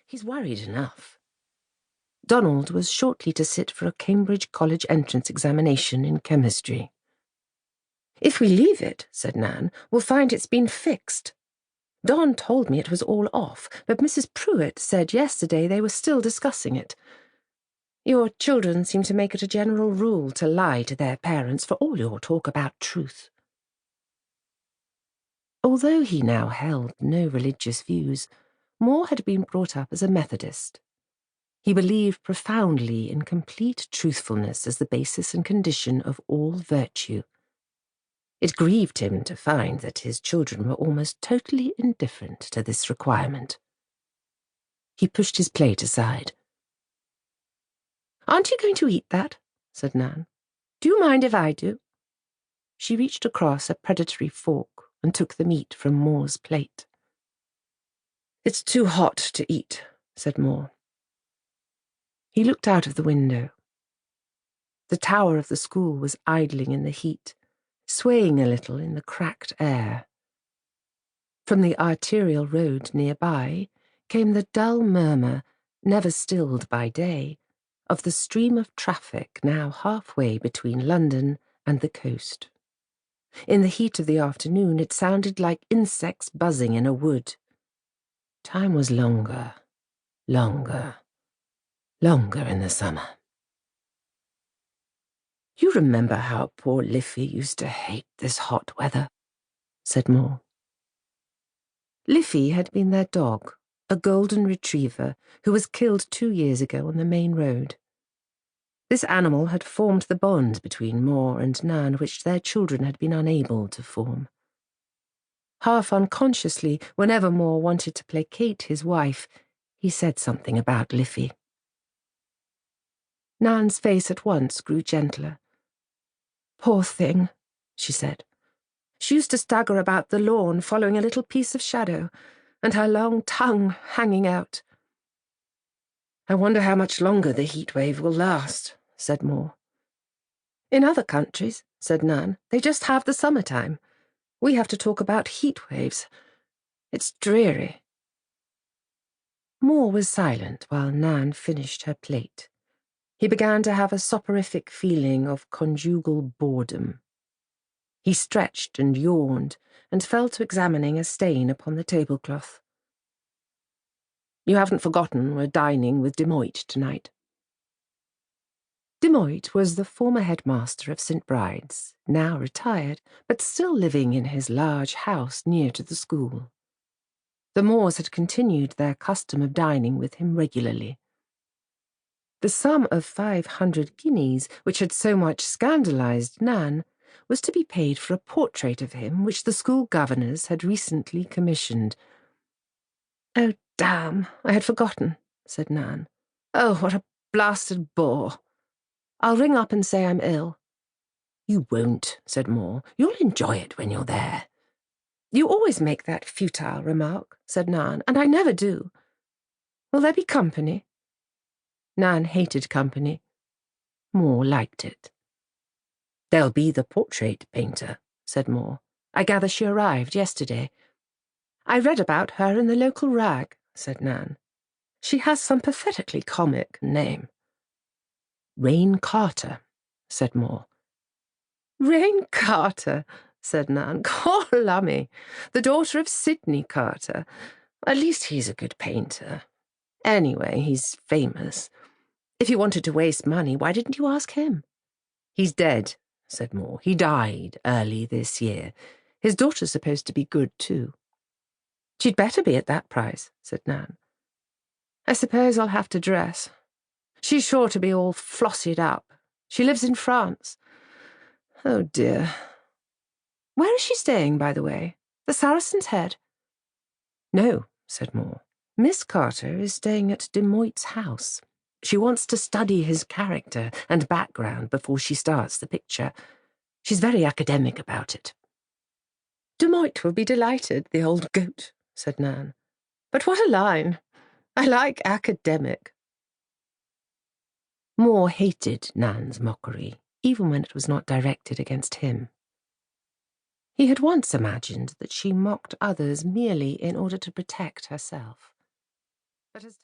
He's worried enough. Donald was shortly to sit for a Cambridge College entrance examination in chemistry. "If we leave it," said Nan, "we'll find it's been fixed. Don told me it was all off, but Mrs. Pruitt said yesterday they were still discussing it. Your children seem to make it a general rule to lie to their parents for all your talk about truth." Although he now held no religious views, Mor had been brought up as a Methodist. He believed profoundly in complete truthfulness as the basis and condition of all virtue. It grieved him to find that his children were almost totally indifferent to this requirement. He pushed his plate aside. "Aren't you going to eat that?" said Nan. "Do you mind if I do?" She reached across a predatory fork and took the meat from Mor's plate. "It's too hot to eat," said Mor. He looked out of the window. The tower of the school was idling in the heat, swaying a little in the cracked air. From the arterial road nearby came the dull murmur, never stilled by day, of the stream of traffic now halfway between London and the coast. In the heat of the afternoon it sounded like insects buzzing in a wood. Time was longer, longer, longer in the summer. "You remember how poor Liffey used to hate this hot weather," said Mor. Liffey had been their dog, a golden retriever who was killed 2 years ago on the main road. This animal had formed the bond between Mor and Nan which their children had been unable to form. Half unconsciously, whenever Mor wanted to placate his wife, he said something about Liffey. Nan's face at once grew gentler. "Poor thing," she said. "She used to stagger about the lawn following a little piece of shadow, and her long tongue hanging out." "I wonder how much longer the heat wave will last," said Mor. "In other countries," said Nan, "they just have the summertime. We have to talk about heat waves. It's dreary." Mor was silent while Nan finished her plate. He began to have a soporific feeling of conjugal boredom. He stretched and yawned and fell to examining a stain upon the tablecloth. "You haven't forgotten we're dining with Demoit tonight." Demoit was the former headmaster of St. Bride's, now retired, but still living in his large house near to the school. The Mors had continued their custom of dining with him regularly. The sum of 500 guineas, which had so much scandalized Nan, was to be paid for a portrait of him which the school governors had recently commissioned. "Oh, damn, I had forgotten," said Nan. "Oh, what a blasted bore. I'll ring up and say I'm ill." "You won't," said Mor. "You'll enjoy it when you're there." "You always make that futile remark," said Nan, "and I never do. Will there be company?" Nan hated company. Mor liked it. "There'll be the portrait painter," said Mor. "I gather she arrived yesterday." "I read about her in the local rag," said Nan. "She has some pathetically comic name." "Rain Carter," said Mor. "Rain Carter," said Nan. "Gorlummy, the daughter of Sidney Carter. At least he's a good painter. Anyway, he's famous. If you wanted to waste money, why didn't you ask him?" "He's dead," said Mor. "He died early this year. His daughter's supposed to be good, too." "She'd better be at that price," said Nan. "I suppose I'll have to dress. She's sure to be all flossied up. She lives in France. Oh, dear. Where is she staying, by the way? The Saracen's Head?" "No," said Mor. "Miss Carter is staying at Demoit's house. She wants to study his character and background before she starts the picture. She's very academic about it." "Demoit will be delighted, the old goat," said Nan. "But what a line! I like academic." Mor hated Nan's mockery, even when it was not directed against him. He had once imagined that she mocked others merely in order to protect herself. But as